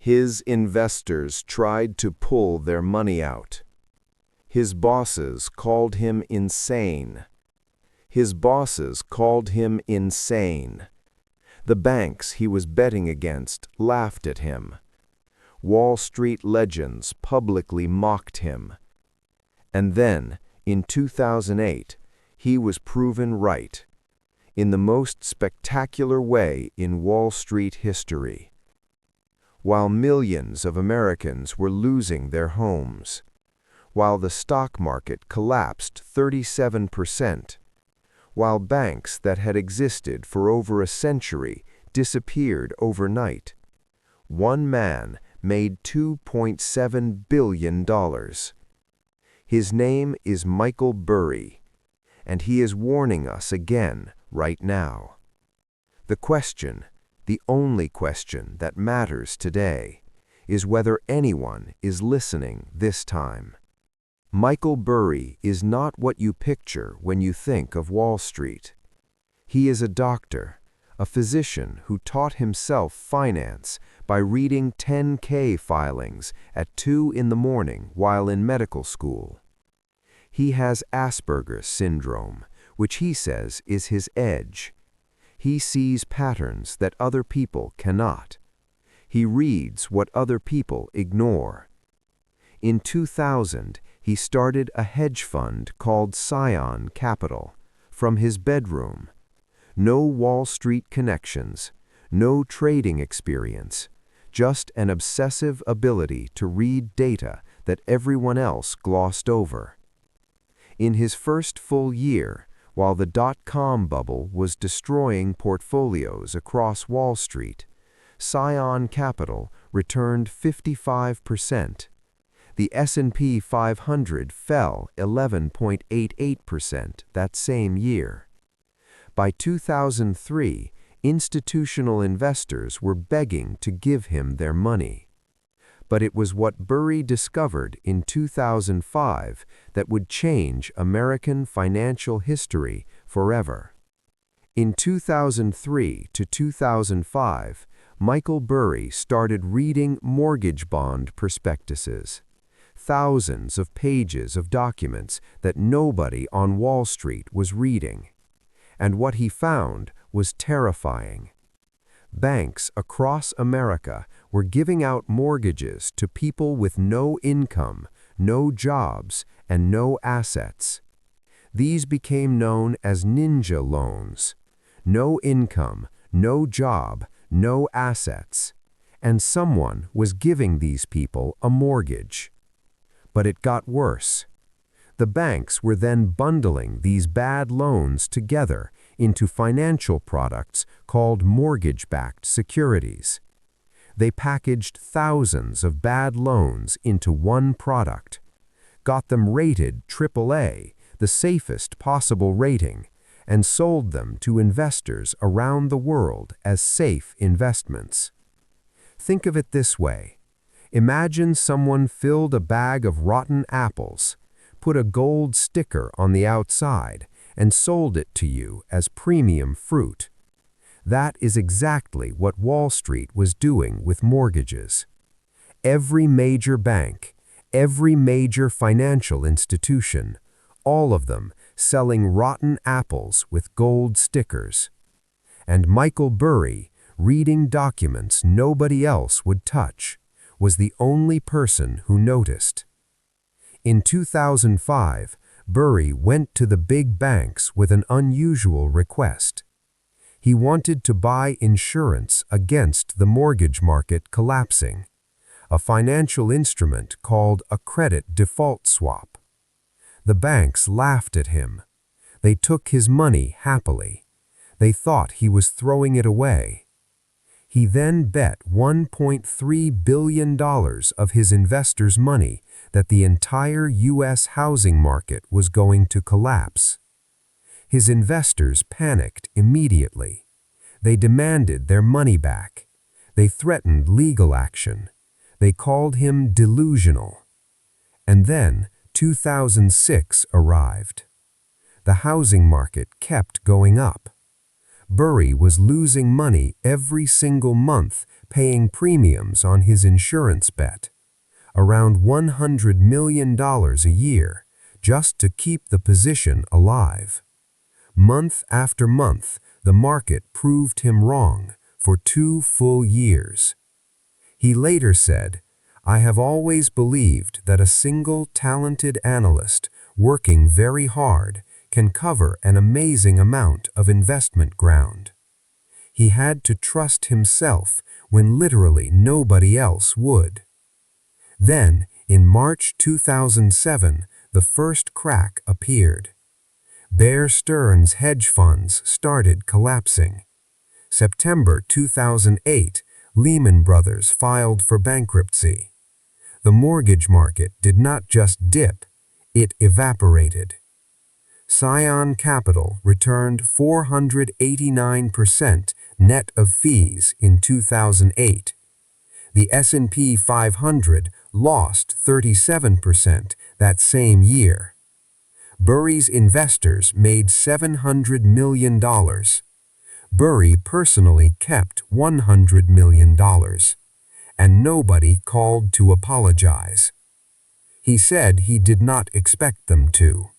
His investors tried to pull their money out. His bosses called him insane. His bosses called him insane. The banks he was betting against laughed at him. Wall Street legends publicly mocked him. And then, in 2008, he was proven right, in the most spectacular way in Wall Street history. While millions of Americans were losing their homes, while the stock market collapsed 37%, while banks that had existed for over a century disappeared overnight, one man made $2.7 billion. His name is Michael Burry, and he is warning us again right now. The question, the only question that matters today, is whether anyone is listening this time. Michael Burry is not what you picture when you think of Wall Street. He is a doctor, a physician who taught himself finance by reading 10K filings at 2 in the morning while in medical school. He has Asperger's syndrome, which he says is his edge. He sees patterns that other people cannot. He reads what other people ignore. In 2000, he started a hedge fund called Scion Capital from his bedroom. No Wall Street connections, no trading experience, just an obsessive ability to read data that everyone else glossed over. In his first full year, while the dot-com bubble was destroying portfolios across Wall Street, Scion Capital returned 55%. The S&P 500 fell 11.88% that same year. By 2003, institutional investors were begging to give him their money. But it was what Burry discovered in 2005 that would change American financial history forever. In 2003 to 2005, Michael Burry started reading mortgage bond prospectuses. Thousands of pages of documents that nobody on Wall Street was reading. And what he found was terrifying. Banks across America were giving out mortgages to people with no income, no jobs, and no assets. These became known as ninja loans. No income, no job, no assets. And someone was giving these people a mortgage. But it got worse. The banks were then bundling these bad loans together into financial products called mortgage-backed securities. They packaged thousands of bad loans into one product, got them rated AAA, the safest possible rating, and sold them to investors around the world as safe investments. Think of it this way. Imagine someone filled a bag of rotten apples, put a gold sticker on the outside, and sold it to you as premium fruit. That is exactly what Wall Street was doing with mortgages. Every major bank, every major financial institution, all of them selling rotten apples with gold stickers. And Michael Burry, reading documents nobody else would touch, was the only person who noticed. In 2005, Burry went to the big banks with an unusual request. He wanted to buy insurance against the mortgage market collapsing, a financial instrument called a credit default swap. The banks laughed at him. They took his money happily. They thought he was throwing it away. He then bet $1.3 billion of his investors' money that the entire U.S. housing market was going to collapse. His investors panicked immediately. They demanded their money back. They threatened legal action. They called him delusional. And then 2006 arrived. The housing market kept going up. Burry was losing money every single month paying premiums on his insurance bet, around $100 million a year, just to keep the position alive. Month after month, the market proved him wrong for 2 full years. He later said, "I have always believed that a single talented analyst working very hard can cover an amazing amount of investment ground." He had to trust himself when literally nobody else would. Then, in March 2007, the first crack appeared. Bear Stearns hedge funds started collapsing. September 2008, Lehman Brothers filed for bankruptcy. The mortgage market did not just dip, it evaporated. Scion Capital returned 489% net of fees in 2008. The S&P 500 lost 37% that same year. Burry's investors made $700 million. Burry personally kept $100 million, and nobody called to apologize. He said he did not expect them to.